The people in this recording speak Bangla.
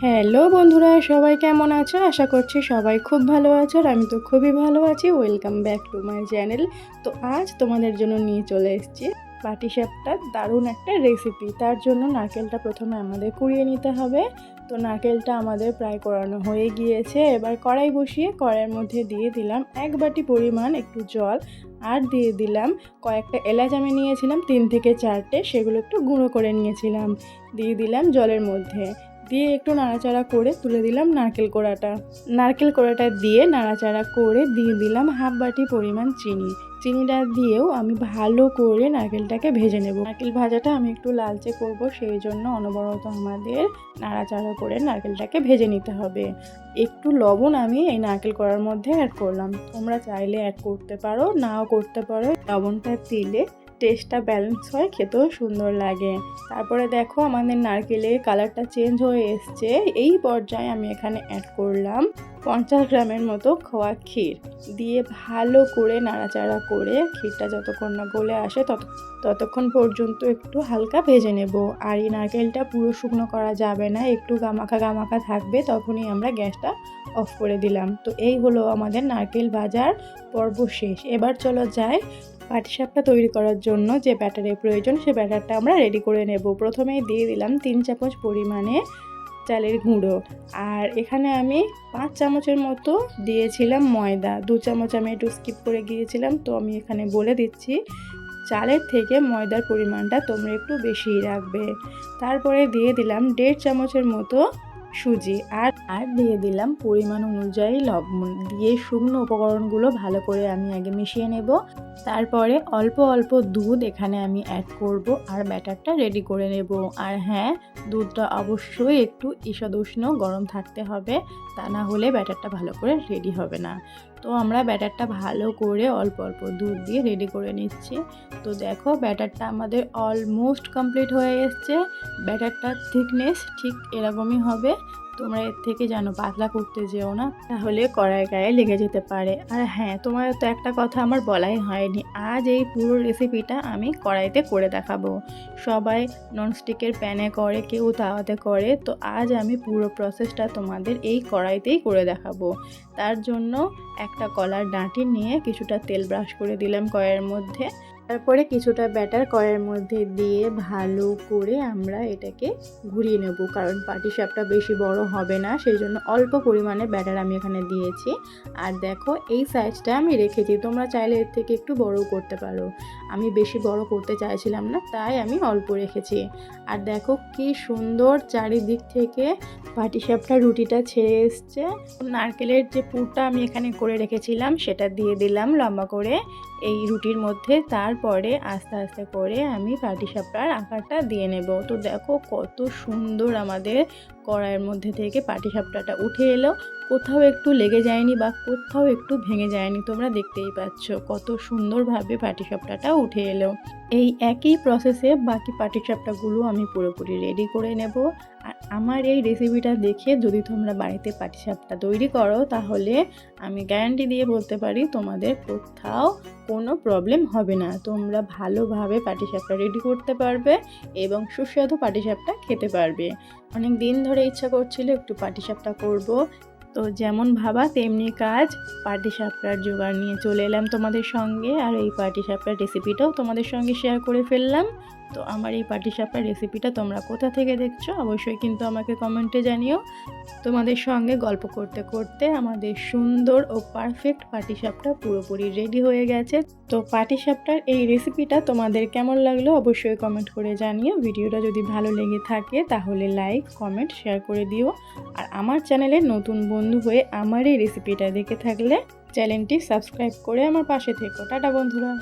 হ্যালো বন্ধুরা, সবাই কেমন আছো? আশা করছি সবাই খুব ভালো আছো আর আমি তো খুবই ভালো আছি। Welcome back to my channel. তো আজ তোমাদের জন্য নিয়ে চলে এসেছি পাটিসাপটার দারুণ একটা রেসিপি। তার জন্য নারকেলটা প্রথমে আমাদের কুড়িয়ে নিতে হবে। তো নারকেলটা আমাদের প্রায় কোরানো হয়ে গিয়েছে। এবার কড়াই বসিয়ে কড়াইয়ের মধ্যে দিয়ে দিলাম 1 বাটি পরিমাণ একটু জল, আর দিয়ে দিলাম কয়েকটা এলাচ আমি নিয়েছিলাম 3 থেকে 4টে, সেগুলো একটু গুঁড়ো করে নিয়েছিলাম, দিয়ে দিলাম জলের মধ্যে। দিয়ে একটু নাড়াচাড়া করে তুলে দিলাম নারকেল কোড়াটা দিয়ে নাড়াচাড়া করে দিয়ে দিলাম 1/2 বাটি পরিমাণ চিনিটা দিয়েও আমি ভালো করে নারকেলটাকে ভেজে নেব। নারকেল ভাজাটা আমি একটু লালচে করব, সেই জন্য অনবরত আমাদের নাড়াচাড়া করে নারকেলটাকে ভেজে নিতে হবে। একটু লবণ আমি এই নারকেল কোড়ার মধ্যে অ্যাড করলাম, তোমরা চাইলে অ্যাড করতে পারো, নাও করতে পারো। লবণটা দিলে টেস্টটা ব্যালেন্স হয়, খেতেও সুন্দর লাগে। তারপরে দেখো আমাদের নারকেলের কালারটা চেঞ্জ হয়ে এসছে। এই পর্যায়ে আমি এখানে অ্যাড করলাম 50 গ্রামের মতো খোয়া ক্ষীর, দিয়ে ভালো করে নাড়াচাড়া করে ক্ষীরটা যতক্ষণ না গলে আসে ততক্ষণ পর্যন্ত একটু হালকা ভেজে নেব। আর এই নারকেলটা পুরো শুকনো করা যাবে না, একটু গামাখা থাকবে, তখনই আমরা গ্যাসটা অফ করে দিলাম। তো এই হলো আমাদের নারকেল ভাজার পর্ব শেষ। এবার চলো যাই পাটিসাপটা তৈরি করার জন্য যে ব্যাটারের প্রয়োজন, সে ব্যাটারটা আমরা রেডি করে নেব। প্রথমেই দিয়ে দিলাম 3 চামচ পরিমাণে চালের গুঁড়ো, আর এখানে আমি 5 চামচের মতো দিয়েছিলাম ময়দা। 2 চামচ আমি একটু স্কিপ করে গিয়েছিলাম, তো আমি এখানে বলে দিচ্ছি চালের থেকে ময়দার পরিমাণটা তোমরা একটু বেশিই রাখবে। তারপরে দিয়ে দিলাম 1.5 চামচের মতো সুজি, আর দিয়ে দিলাম পরিমাণ অনুযায়ী লবণ। দিয়ে শুকনো উপকরণগুলো ভালো করে আমি আগে মিশিয়ে নেব। তারপরে অল্প অল্প দুধ এখানে আমি অ্যাড করব আর ব্যাটারটা রেডি করে নেব। আর হ্যাঁ, দুধটা অবশ্যই একটু ঈষৎ উষ্ণ গরম থাকতে হবে, তা না হলে ব্যাটারটা ভালো করে রেডি হবে না। তো আমরা ব্যাটারটা ভালো করে অল্প অল্প দুধ দিয়ে রেডি করে নিচ্ছি। তো দেখো ব্যাটারটা আমাদের অলমোস্ট কমপ্লিট হয়ে এসছে। ব্যাটারটার থিকনেস ঠিক এরকমই হবে, তোমরা এর থেকে যেন পাতলা করতে যেও না, তাহলে কড়াই গায়ে লেগে যেতে পারে। আর হ্যাঁ, তোমার তো একটা কথা আমার বলাই হয়নি, আজ এই পুরো রেসিপিটা আমি কড়াইতে করে দেখাবো। সবাই ননস্টিকের প্যানে করে, কেউ তাওয়াতে করে, তো আজ আমি পুরো প্রসেসটা তোমাদের এই কড়াইতেই করে দেখাবো। তার জন্য একটা কলার ডাঁটি নিয়ে কিছুটা তেল ব্রাশ করে দিলাম কড়াইয়ের মধ্যে। তারপরে কিছুটা ব্যাটার কড়াইয়ের মধ্যে দিয়ে ভালো করে আমরা এটাকে ঘুরিয়ে নেব, কারণ পাটিসাপটা বেশি বড় হবে না, সেই জন্য অল্প পরিমাণে ব্যাটার আমি এখানে দিয়েছি। আর দেখো এই সাইজটা আমি রেখেছি, তোমরা চাইলে এর থেকে একটু বড়ও করতে পারো। আমি বেশি বড় করতে চাইছিলাম না, তাই আমি অল্প রেখেছি। আর দেখো কি সুন্দর চারিদিক থেকে পাটিসাপটা রুটিটা ছেড়ে এসছে। নারকেলের যে পুরটা আমি এখানে করে রেখেছিলাম সেটা দিয়ে দিলাম লম্বা করে এই রুটির মধ্যে। তারপরে আস্তে আস্তে করে আমি পাটিসাপটার আকারটা দিয়ে নেব। তো দেখো কত সুন্দর আমাদের কড়াইয়ের মধ্যে থেকে পাটিসাপটাটা উঠে এলো, কোথাও একটু লেগে যায়নি বা কোথাও একটু ভেঙে যায়নি। তোমরা দেখতেই পাচ্ছ কত সুন্দরভাবে পাটিসাপটাটা উঠে এলো। এই একই প্রসেসে বাকি পাটিসাপটাগুলো আমি পুরোপুরি রেডি করে নেব। আর আমার এই রেসিপিটা দেখে যদি তোমরা বাড়িতে পাটিসাপটা তৈরি করো, তাহলে আমি গ্যারান্টি দিয়ে বলতে পারি তোমাদের কোথাও কোনো প্রবলেম হবে না। তোমরা ভালোভাবে পাটিসাপটা রেডি করতে পারবে এবং সুস্বাদু পাটিসাপটা খেতে পারবে। অনেক দিন ধরে ইচ্ছা করছিল একটু পাটিসাপটা করব, তো যেমন ভাবা তেমনি কাজ। পাটিসাপটার জোগাড় নিয়ে চলে এলাম তোমাদের সঙ্গে, আর এই পাটিসাপটার রেসিপিটাও তোমাদের সঙ্গে শেয়ার করে ফেললাম। তো আমার এই পাটিসাপটার রেসিপিটা তোমরা কোথা থেকে দেখছো অবশ্যই কিন্তু আমাকে কমেন্টে জানিও। তোমাদের সঙ্গে গল্প করতে করতে আমাদের সুন্দর ও পারফেক্ট পাটিসাপটা পুরোপুরি রেডি হয়ে গেছে। তো পাটিসাপটার এই রেসিপিটা তোমাদের কেমন লাগলো অবশ্যই কমেন্ট করে জানিও। ভিডিওটা যদি ভালো লেগে থাকে তাহলে লাইক, কমেন্ট, শেয়ার করে দিও। আর আমার চ্যানেলে নতুন বন্ধু হয়ে আমার এই রেসিপিটা দেখে থাকলে চ্যানেলটি সাবস্ক্রাইব করে আমার পাশে থেকো। টাটা বন্ধুরা।